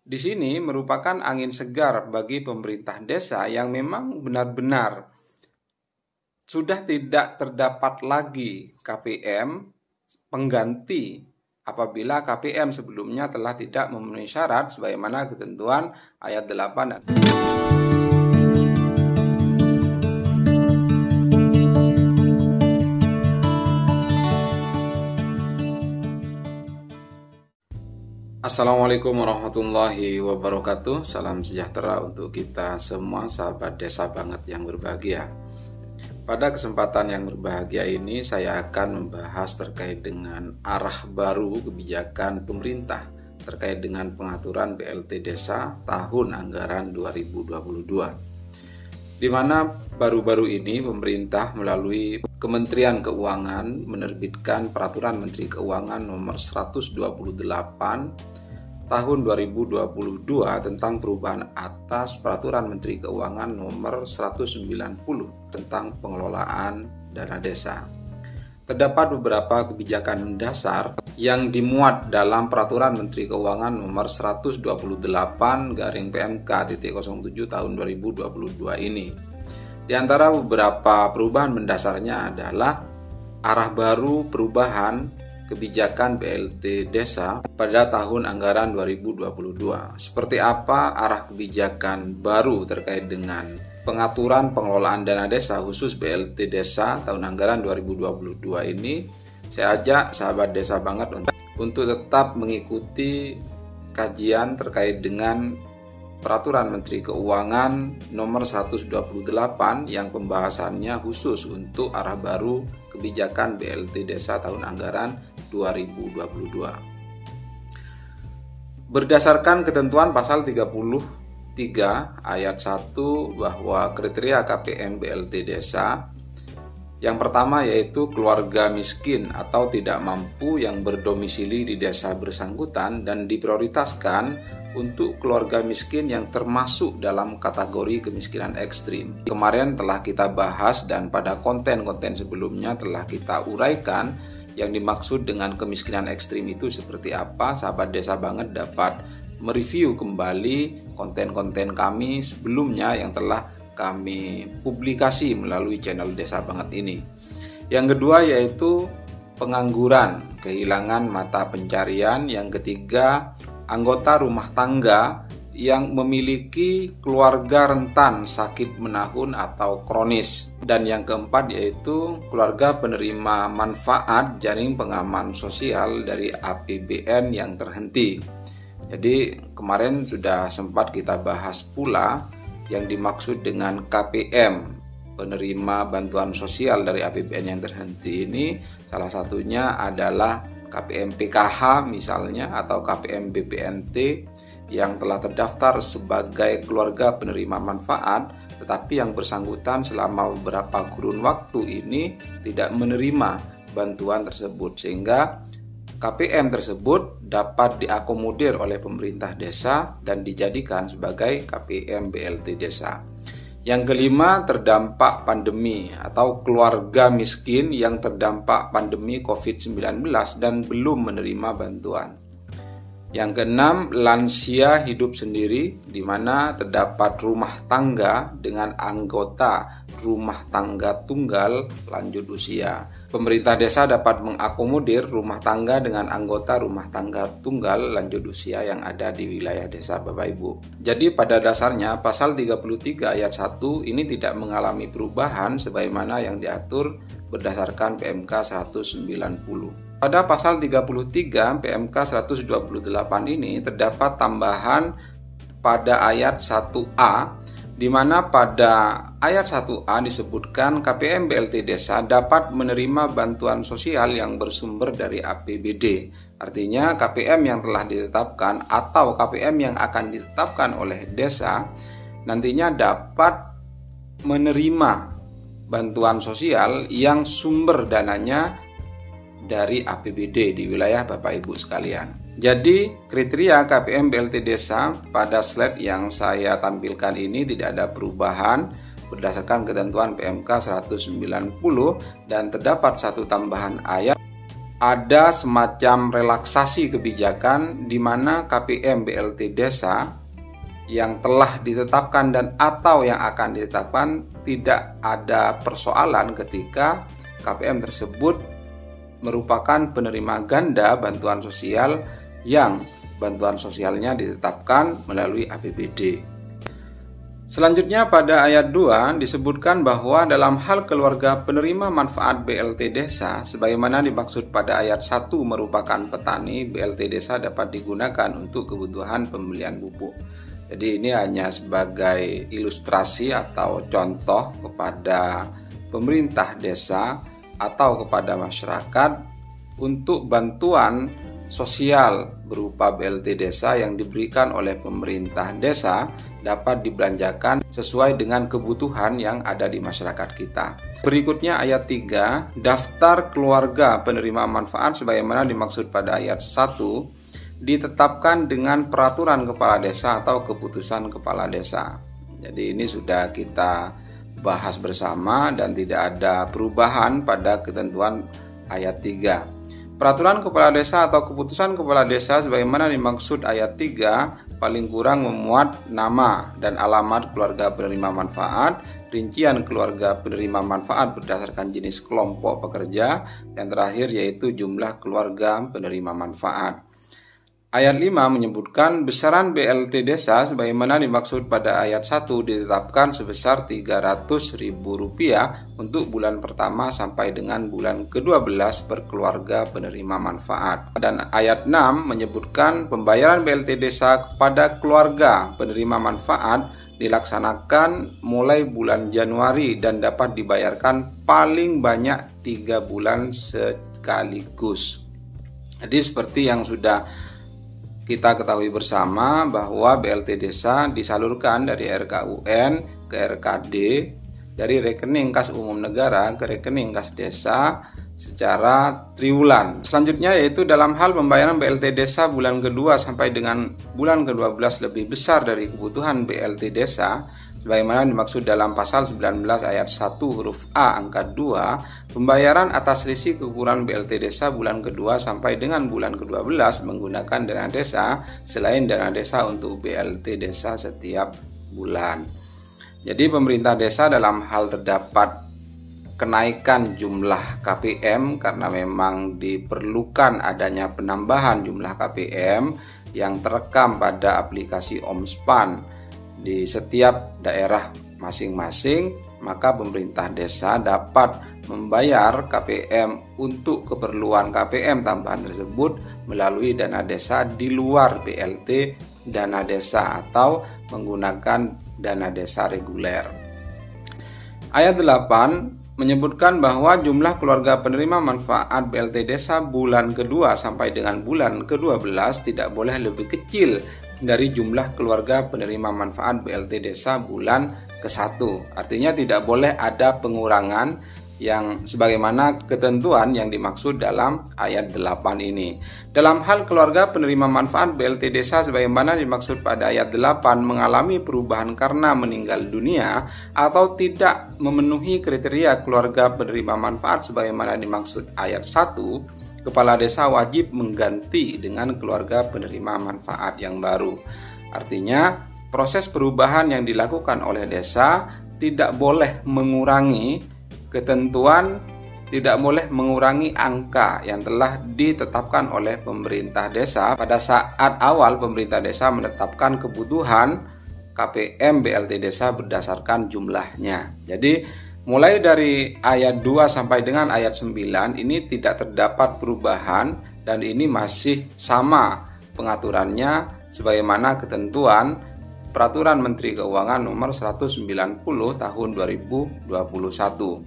Di sini merupakan angin segar bagi pemerintah desa yang memang benar-benar sudah tidak terdapat lagi KPM pengganti apabila KPM sebelumnya telah tidak memenuhi syarat sebagaimana ketentuan ayat 8. Assalamualaikum warahmatullahi wabarakatuh. Salam sejahtera untuk kita semua sahabat desa banget yang berbahagia. Pada kesempatan yang berbahagia ini saya akan membahas terkait dengan arah baru kebijakan pemerintah terkait dengan pengaturan BLT Desa tahun anggaran 2022. Di mana baru-baru ini pemerintah melalui Kementerian Keuangan menerbitkan Peraturan Menteri Keuangan nomor 128 tahun 2022 tentang perubahan atas Peraturan Menteri Keuangan nomor 190 tentang pengelolaan dana desa. Terdapat beberapa kebijakan mendasar yang dimuat dalam Peraturan Menteri Keuangan nomor 128/PMK.07 tahun 2022 ini. Di antara beberapa perubahan mendasarnya adalah arah baru perubahan kebijakan BLT Desa pada tahun anggaran 2022. Seperti apa arah kebijakan baru terkait dengan pengaturan pengelolaan dana desa khusus BLT Desa tahun anggaran 2022 ini? Saya ajak sahabat desa banget untuk tetap mengikuti kajian terkait dengan Peraturan Menteri Keuangan nomor 128 yang pembahasannya khusus untuk arah baru kebijakan BLT Desa tahun anggaran 2022. Berdasarkan ketentuan pasal 33 ayat 1 bahwa kriteria KPM BLT Desa yang pertama yaitu keluarga miskin atau tidak mampu yang berdomisili di desa bersangkutan dan diprioritaskan untuk keluarga miskin yang termasuk dalam kategori kemiskinan ekstrim. Kemarin telah kita bahas dan pada konten-konten sebelumnya telah kita uraikan yang dimaksud dengan kemiskinan ekstrim itu seperti apa. Sahabat desa banget dapat mereview kembali konten-konten kami sebelumnya yang telah kami publikasi melalui channel Desa Banget ini. Yang kedua yaitu pengangguran, kehilangan mata pencarian. Yang ketiga, anggota rumah tangga yang memiliki keluarga rentan sakit menahun atau kronis. Dan yang keempat yaitu keluarga penerima manfaat jaring pengaman sosial dari APBN yang terhenti. Jadi kemarin sudah sempat kita bahas pula yang dimaksud dengan KPM, penerima bantuan sosial dari APBN yang terhenti ini salah satunya adalah KPM PKH misalnya atau KPM BPNT yang telah terdaftar sebagai keluarga penerima manfaat, tetapi yang bersangkutan selama beberapa kurun waktu ini tidak menerima bantuan tersebut, sehingga KPM tersebut dapat diakomodir oleh pemerintah desa dan dijadikan sebagai KPM BLT Desa. Yang kelima, terdampak pandemi atau keluarga miskin yang terdampak pandemi COVID-19 dan belum menerima bantuan. Yang keenam, lansia hidup sendiri di mana terdapat rumah tangga dengan anggota rumah tangga tunggal lanjut usia. Pemerintah desa dapat mengakomodir rumah tangga dengan anggota rumah tangga tunggal lanjut usia yang ada di wilayah desa Bapak Ibu. Jadi pada dasarnya pasal 33 ayat 1 ini tidak mengalami perubahan sebagaimana yang diatur berdasarkan PMK 190. Pada pasal 33 PMK 128 ini terdapat tambahan pada ayat 1A di mana pada ayat 1A disebutkan KPM BLT Desa dapat menerima bantuan sosial yang bersumber dari APBD. Artinya KPM yang telah ditetapkan atau KPM yang akan ditetapkan oleh desa nantinya dapat menerima bantuan sosial yang sumber dananya dari APBD di wilayah Bapak Ibu sekalian. Jadi kriteria KPM BLT Desa pada slide yang saya tampilkan ini tidak ada perubahan berdasarkan ketentuan PMK 190 dan terdapat satu tambahan ayat ada semacam relaksasi kebijakan di mana KPM BLT Desa yang telah ditetapkan dan atau yang akan ditetapkan tidak ada persoalan ketika KPM tersebut merupakan penerima ganda bantuan sosial yang bantuan sosialnya ditetapkan melalui APBD. Selanjutnya pada ayat 2 disebutkan bahwa dalam hal keluarga penerima manfaat BLT Desa, sebagaimana dimaksud pada ayat 1 merupakan petani, BLT Desa dapat digunakan untuk kebutuhan pembelian pupuk. Jadi ini hanya sebagai ilustrasi atau contoh kepada pemerintah desa atau kepada masyarakat untuk bantuan sosial berupa BLT Desa yang diberikan oleh pemerintah desa dapat dibelanjakan sesuai dengan kebutuhan yang ada di masyarakat kita. Berikutnya ayat 3, daftar keluarga penerima manfaat sebagaimana dimaksud pada ayat 1 ditetapkan dengan peraturan kepala desa atau keputusan kepala desa. Jadi ini sudah kita bahas bersama dan tidak ada perubahan pada ketentuan ayat 3. Peraturan kepala desa atau keputusan kepala desa sebagaimana dimaksud ayat 3 paling kurang memuat nama dan alamat keluarga penerima manfaat, rincian keluarga penerima manfaat berdasarkan jenis kelompok pekerja, yang terakhir yaitu jumlah keluarga penerima manfaat. Ayat 5 menyebutkan besaran BLT Desa sebagaimana dimaksud pada ayat 1 ditetapkan sebesar Rp300.000 untuk bulan pertama sampai dengan bulan ke-12 per keluarga penerima manfaat. Dan ayat 6 menyebutkan pembayaran BLT Desa kepada keluarga penerima manfaat dilaksanakan mulai bulan Januari dan dapat dibayarkan paling banyak 3 bulan sekaligus. Jadi seperti yang sudah kita ketahui bersama bahwa BLT Desa disalurkan dari RKUN ke RKD, dari rekening kas umum negara ke rekening kas desa secara triwulan. Selanjutnya yaitu dalam hal pembayaran BLT Desa bulan kedua sampai dengan bulan ke-12 lebih besar dari kebutuhan BLT Desa, sebagaimana dimaksud dalam pasal 19 ayat 1 huruf A angka 2, pembayaran atas selisih kekurangan BLT Desa bulan kedua sampai dengan bulan ke-12 menggunakan dana desa selain dana desa untuk BLT Desa setiap bulan. Jadi pemerintah desa dalam hal terdapat kenaikan jumlah KPM karena memang diperlukan adanya penambahan jumlah KPM yang terekam pada aplikasi Omspan di setiap daerah masing-masing, maka pemerintah desa dapat membayar KPM untuk keperluan KPM tambahan tersebut melalui dana desa di luar BLT dana desa atau menggunakan dana desa reguler. Ayat 8 menyebutkan bahwa jumlah keluarga penerima manfaat BLT Desa bulan kedua sampai dengan bulan ke-12 tidak boleh lebih kecil dari jumlah keluarga penerima manfaat BLT Desa bulan ke-1. Artinya tidak boleh ada pengurangan yang sebagaimana ketentuan yang dimaksud dalam ayat 8 ini. Dalam hal keluarga penerima manfaat BLT Desa sebagaimana dimaksud pada ayat 8 mengalami perubahan karena meninggal dunia atau tidak memenuhi kriteria keluarga penerima manfaat sebagaimana dimaksud ayat 1, kepala desa wajib mengganti dengan keluarga penerima manfaat yang baru. Artinya, proses perubahan yang dilakukan oleh desa tidak boleh mengurangi ketentuan, tidak boleh mengurangi angka yang telah ditetapkan oleh pemerintah desa pada saat awal pemerintah desa menetapkan kebutuhan KPM BLT Desa berdasarkan jumlahnya. Jadi mulai dari ayat 2 sampai dengan ayat 9 ini tidak terdapat perubahan dan ini masih sama pengaturannya sebagaimana ketentuan Peraturan Menteri Keuangan Nomor 190 Tahun 2021.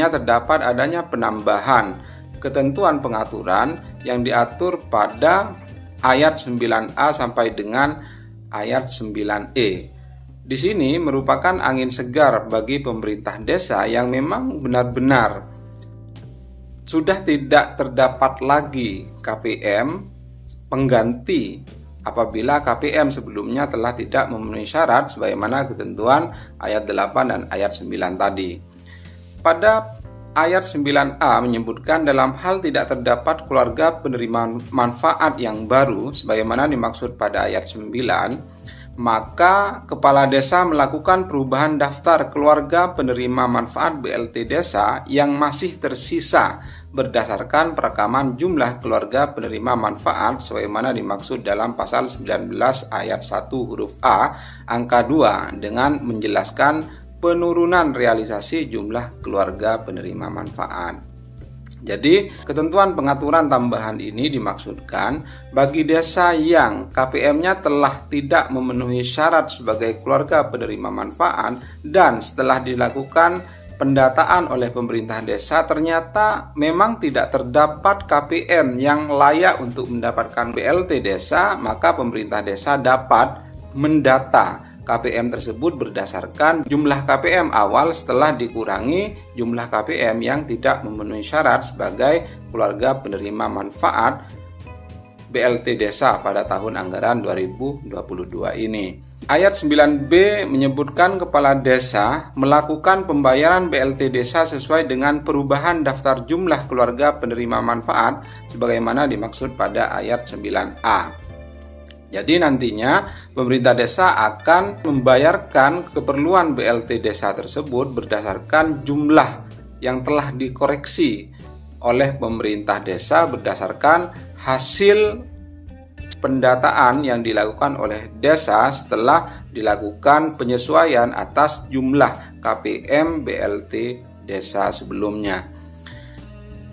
Terdapat adanya penambahan ketentuan pengaturan yang diatur pada ayat 9A sampai dengan ayat 9E. Di sini merupakan angin segar bagi pemerintah desa yang memang benar-benar sudah tidak terdapat lagi KPM pengganti apabila KPM sebelumnya telah tidak memenuhi syarat sebagaimana ketentuan ayat 8 dan ayat 9 tadi. Pada ayat 9a menyebutkan dalam hal tidak terdapat keluarga penerima manfaat yang baru sebagaimana dimaksud pada ayat 9, maka kepala desa melakukan perubahan daftar keluarga penerima manfaat BLT desa yang masih tersisa berdasarkan perekaman jumlah keluarga penerima manfaat sebagaimana dimaksud dalam pasal 19 ayat 1 huruf A angka 2 dengan menjelaskan penurunan realisasi jumlah keluarga penerima manfaat. Jadi, ketentuan pengaturan tambahan ini dimaksudkan bagi desa yang KPM-nya telah tidak memenuhi syarat sebagai keluarga penerima manfaat dan setelah dilakukan pendataan oleh pemerintah desa ternyata memang tidak terdapat KPM yang layak untuk mendapatkan BLT desa, maka pemerintah desa dapat mendata KPM tersebut berdasarkan jumlah KPM awal setelah dikurangi jumlah KPM yang tidak memenuhi syarat sebagai keluarga penerima manfaat BLT desa pada tahun anggaran 2022 ini. Ayat 9b menyebutkan kepala desa melakukan pembayaran BLT desa sesuai dengan perubahan daftar jumlah keluarga penerima manfaat sebagaimana dimaksud pada ayat 9a. Jadi nantinya pemerintah desa akan membayarkan keperluan BLT desa tersebut berdasarkan jumlah yang telah dikoreksi oleh pemerintah desa berdasarkan hasil pendataan yang dilakukan oleh desa setelah dilakukan penyesuaian atas jumlah KPM BLT desa sebelumnya.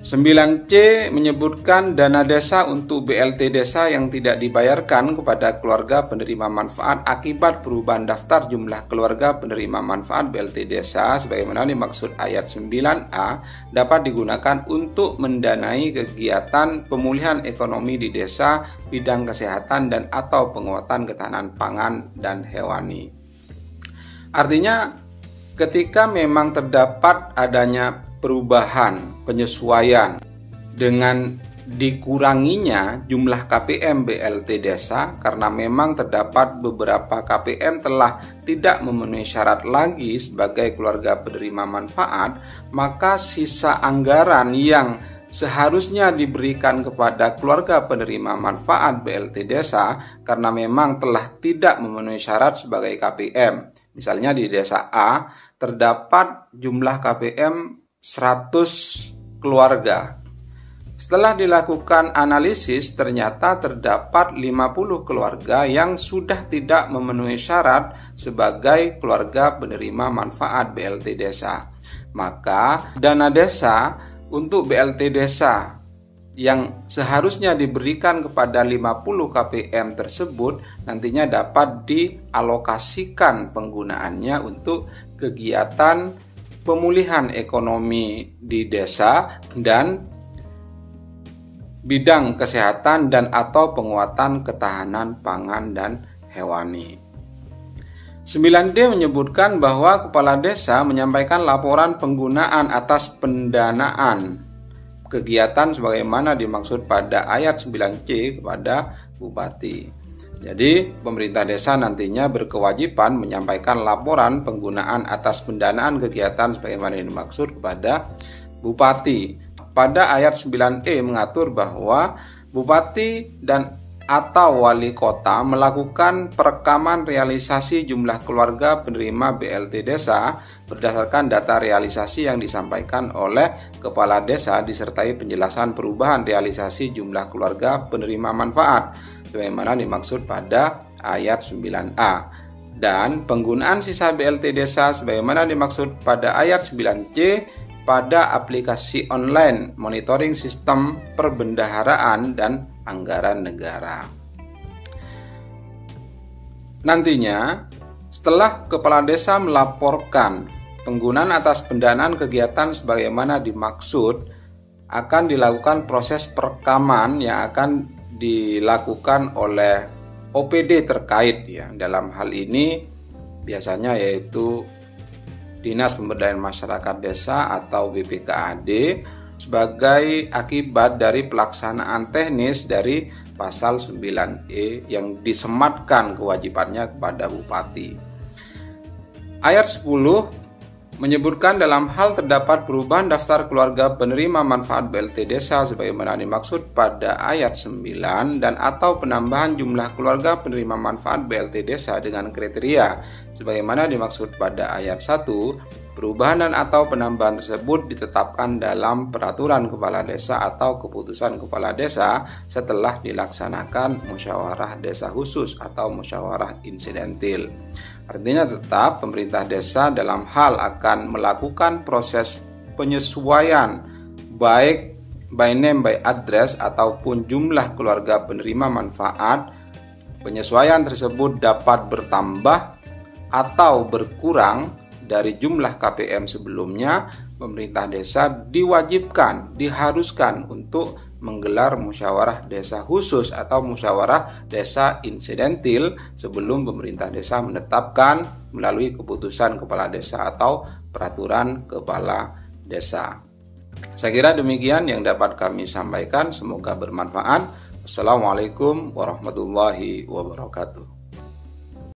9C menyebutkan dana desa untuk BLT desa yang tidak dibayarkan kepada keluarga penerima manfaat akibat perubahan daftar jumlah keluarga penerima manfaat BLT desa sebagaimana dimaksud ayat 9A dapat digunakan untuk mendanai kegiatan pemulihan ekonomi di desa, bidang kesehatan dan atau penguatan ketahanan pangan dan hewani. Artinya ketika memang terdapat adanya perubahan, penyesuaian dengan dikuranginya jumlah KPM BLT desa karena memang terdapat beberapa KPM telah tidak memenuhi syarat lagi sebagai keluarga penerima manfaat, maka sisa anggaran yang seharusnya diberikan kepada keluarga penerima manfaat BLT desa karena memang telah tidak memenuhi syarat sebagai KPM. Misalnya di desa A terdapat jumlah KPM 100 keluarga. Setelah dilakukan analisis ternyata terdapat 50 keluarga yang sudah tidak memenuhi syarat sebagai keluarga penerima manfaat BLT desa. Maka dana desa untuk BLT desa yang seharusnya diberikan kepada 50 KPM tersebut nantinya dapat dialokasikan penggunaannya untuk kegiatan pemulihan ekonomi di desa dan bidang kesehatan dan atau penguatan ketahanan pangan dan hewani. 9D menyebutkan bahwa kepala desa menyampaikan laporan penggunaan atas pendanaan kegiatan sebagaimana dimaksud pada ayat 9C kepada Bupati. Jadi, pemerintah desa nantinya berkewajiban menyampaikan laporan penggunaan atas pendanaan kegiatan sebagaimana dimaksud kepada Bupati. Pada ayat 9E mengatur bahwa Bupati dan atau wali kota melakukan perekaman realisasi jumlah keluarga penerima BLT desa berdasarkan data realisasi yang disampaikan oleh kepala desa disertai penjelasan perubahan realisasi jumlah keluarga penerima manfaat sebagaimana dimaksud pada ayat 9A, dan penggunaan sisa BLT desa sebagaimana dimaksud pada ayat 9C pada aplikasi online monitoring sistem perbendaharaan dan anggaran negara. Nantinya, setelah kepala desa melaporkan penggunaan atas pendanaan kegiatan sebagaimana dimaksud, akan dilakukan proses perekaman yang akan dilakukan oleh OPD terkait ya. Dalam hal ini biasanya yaitu Dinas Pemberdayaan Masyarakat Desa atau BPKAD sebagai akibat dari pelaksanaan teknis dari pasal 9E yang disematkan kewajibannya kepada Bupati. Ayat 10 menyebutkan dalam hal terdapat perubahan daftar keluarga penerima manfaat BLT Desa sebagaimana dimaksud pada ayat 9 dan atau penambahan jumlah keluarga penerima manfaat BLT Desa dengan kriteria sebagaimana dimaksud pada ayat 1, perubahan dan atau penambahan tersebut ditetapkan dalam peraturan kepala desa atau keputusan kepala desa setelah dilaksanakan musyawarah desa khusus atau musyawarah insidentil. Artinya tetap pemerintah desa dalam hal akan melakukan proses penyesuaian baik by name by address ataupun jumlah keluarga penerima manfaat. Penyesuaian tersebut dapat bertambah atau berkurang dari jumlah KPM sebelumnya. Pemerintah desa diwajibkan, diharuskan untuk menggelar musyawarah desa khusus atau musyawarah desa insidentil sebelum pemerintah desa menetapkan melalui keputusan kepala desa atau peraturan kepala desa. Saya kira demikian yang dapat kami sampaikan, semoga bermanfaat. Wassalamualaikum warahmatullahi wabarakatuh.